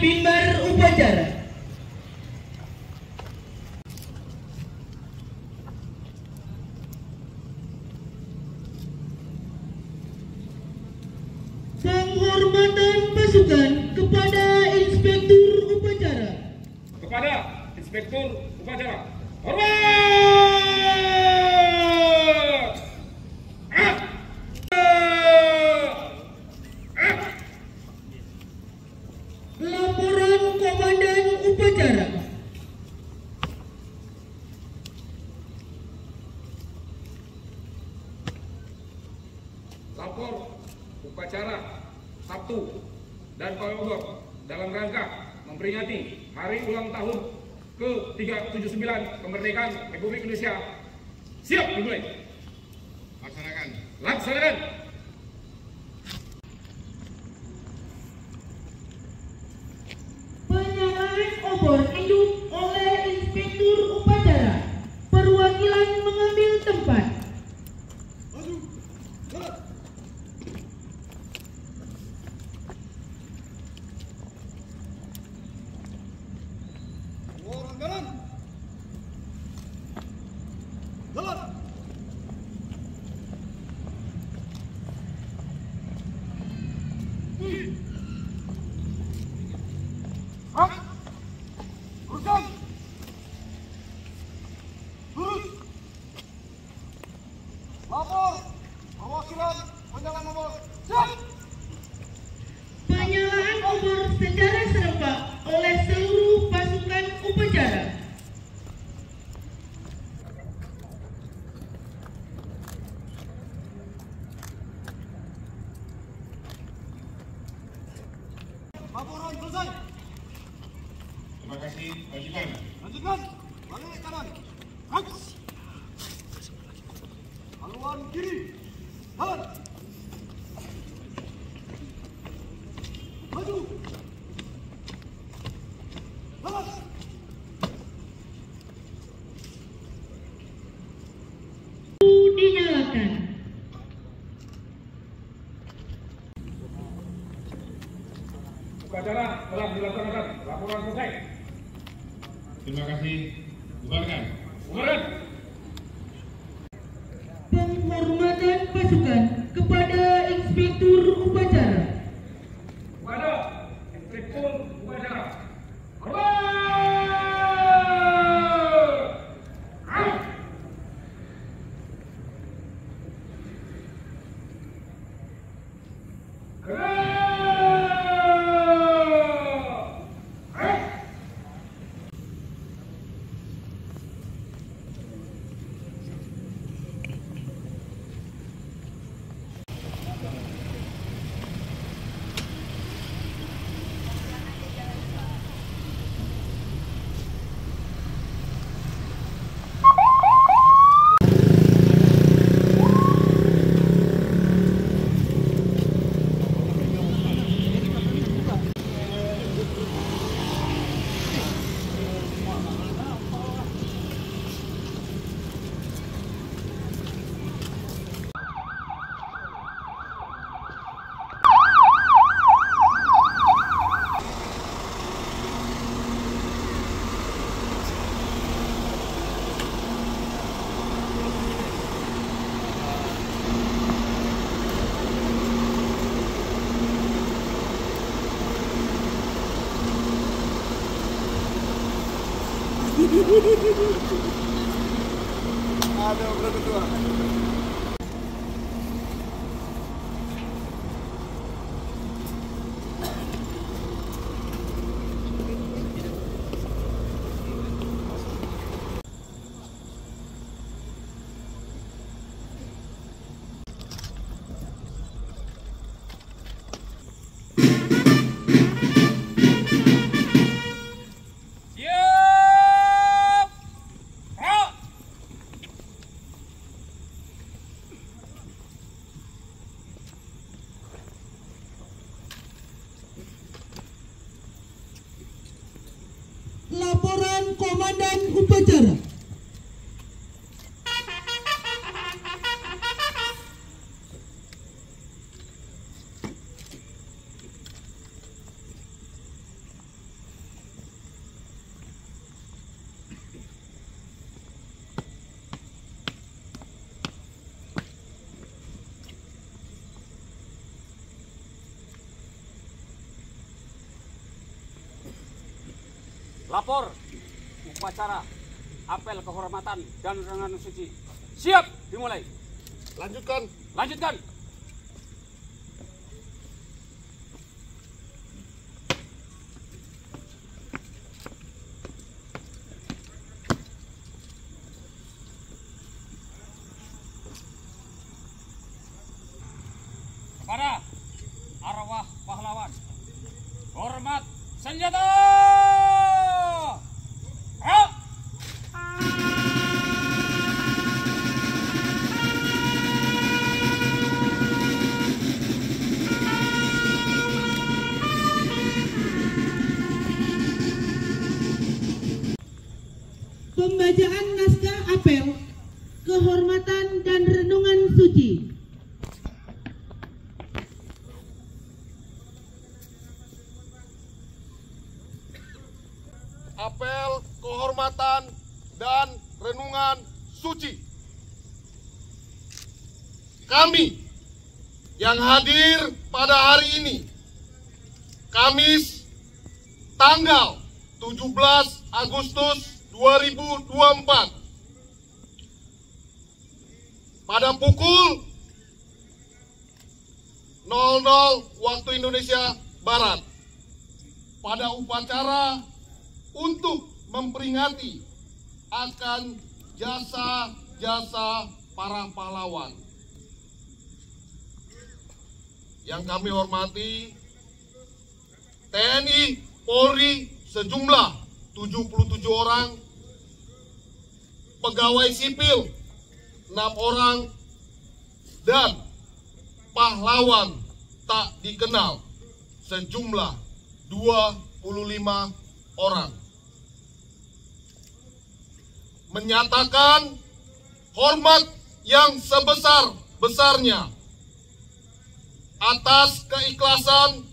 bimbar upacara. Penghormatan pasukan kepada Inspektur Upacara. Kepada Inspektur Upacara. Hormat! Laporan Komandan Upacara. Lapor upacara Sabtu dan Kolonel dalam rangka memperingati hari ulang tahun ke-379 kemerdekaan Republik Indonesia. Siap dimulai. Laksanakan. Laksanakan. Penyerahan obor induk oleh Inspektur Upacara. Perwakilan mengambil tempat. Maju. Jalan. Orang jalan. Jalan. Teruskan. Lurus. Lapor. Perwakilan penjalan nomor. Siap. Penyerahan obor secara serempak oleh seluruh pasukan upacara. Laporan selesai. Terima kasih, lanjutkan. Lanjutkan. Balik kanan. Aks. Haluan kiri. Jalan. Maju. Jalan. Dinyalakan. Upacara telah dilaksanakan. Laporan selesai. Terima kasih. Bubarkan. Bubaran. Penghormatan pasukan kepada Inspektur Upacara. Kepada Inspektur Upacara. Hormat! Ada berapa tua? Siap! Gerak! Laporan Komandan Upacara. Lapor upacara apel kehormatan dan renungan suci. Siap, dimulai. Lanjutkan. Lanjutkan. Kepada arwah pahlawan, hormat senjata. Gerak! Pembacaan naskah apel, kehormatan dan renungan suci. Apel kehormatan dan renungan suci. Kami yang hadir pada hari ini, Kamis tanggal 17 Agustus 2024, pada pukul 00 waktu Indonesia Barat, pada upacara untuk memperingati akan jasa-jasa para pahlawan. Yang kami hormati TNI Polri sejumlah 77 orang, pegawai sipil 6 orang, dan pahlawan tak dikenal sejumlah 25 orang. Menyatakan hormat yang sebesar-besarnya atas keikhlasan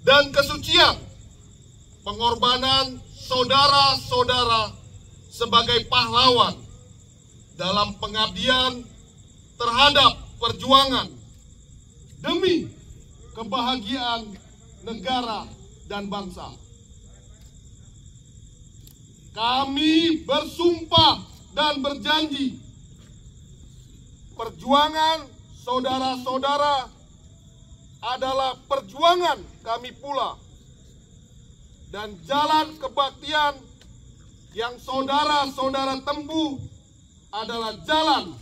dan kesucian pengorbanan saudara-saudara sebagai pahlawan dalam pengabdian terhadap perjuangan demi kebahagiaan negara dan bangsa. Kami bersumpah dan berjanji, perjuangan saudara-saudara adalah perjuangan kami pula, dan jalan kebaktian yang saudara-saudara tempuh adalah jalan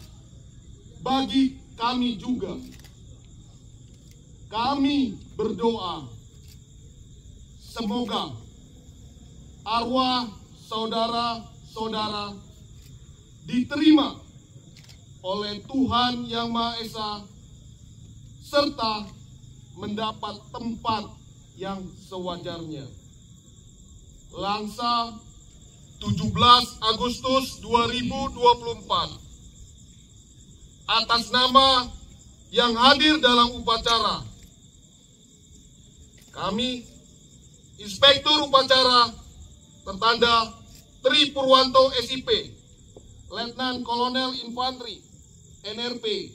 bagi kami juga. Kami berdoa, semoga arwah saudara-saudara diterima oleh Tuhan Yang Maha Esa serta mendapat tempat yang sewajarnya. Langsa 17 Agustus 2024. Atas nama yang hadir dalam upacara, kami Inspektur Upacara tertanda Tri Purwanto SIP, Letnan Kolonel Infanteri NRP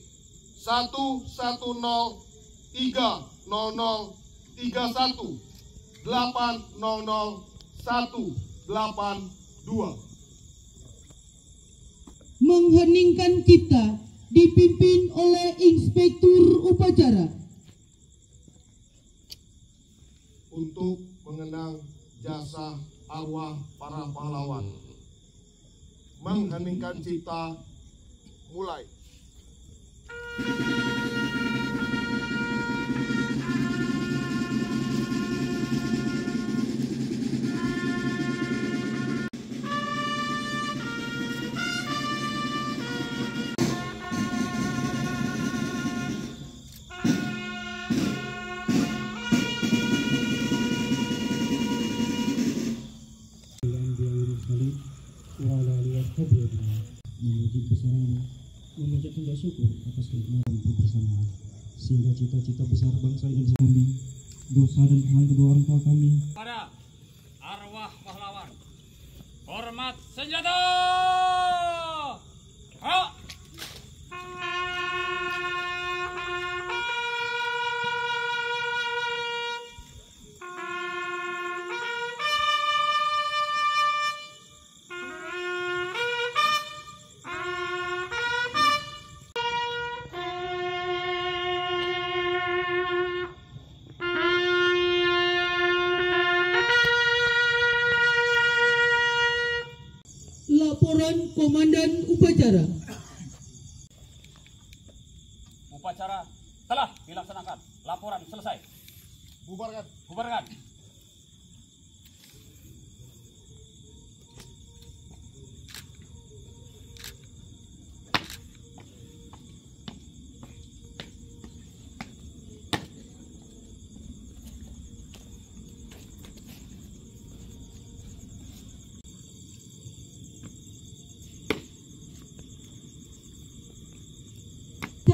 1103031800182 Mengheningkan cipta dipimpin oleh Inspektur Upacara. Untuk mengenang jasa arwah para pahlawan. Mengheningkan cipta, mulai. Memuji kebesaran, memanjatkan rasa syukur atas kenikmatan kebersamaan, sehingga cita-cita besar bangsa Indonesia kami, dosa dan kesalahan kedua orang tua kami, Pada arwah pahlawan, hormat senjata. Gerak! upacara. Upacara telah dilaksanakan. Laporan selesai. Bubarkan. Bubarkan.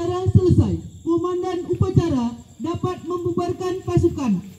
Upacara selesai. Komandan upacara dapat membubarkan pasukan.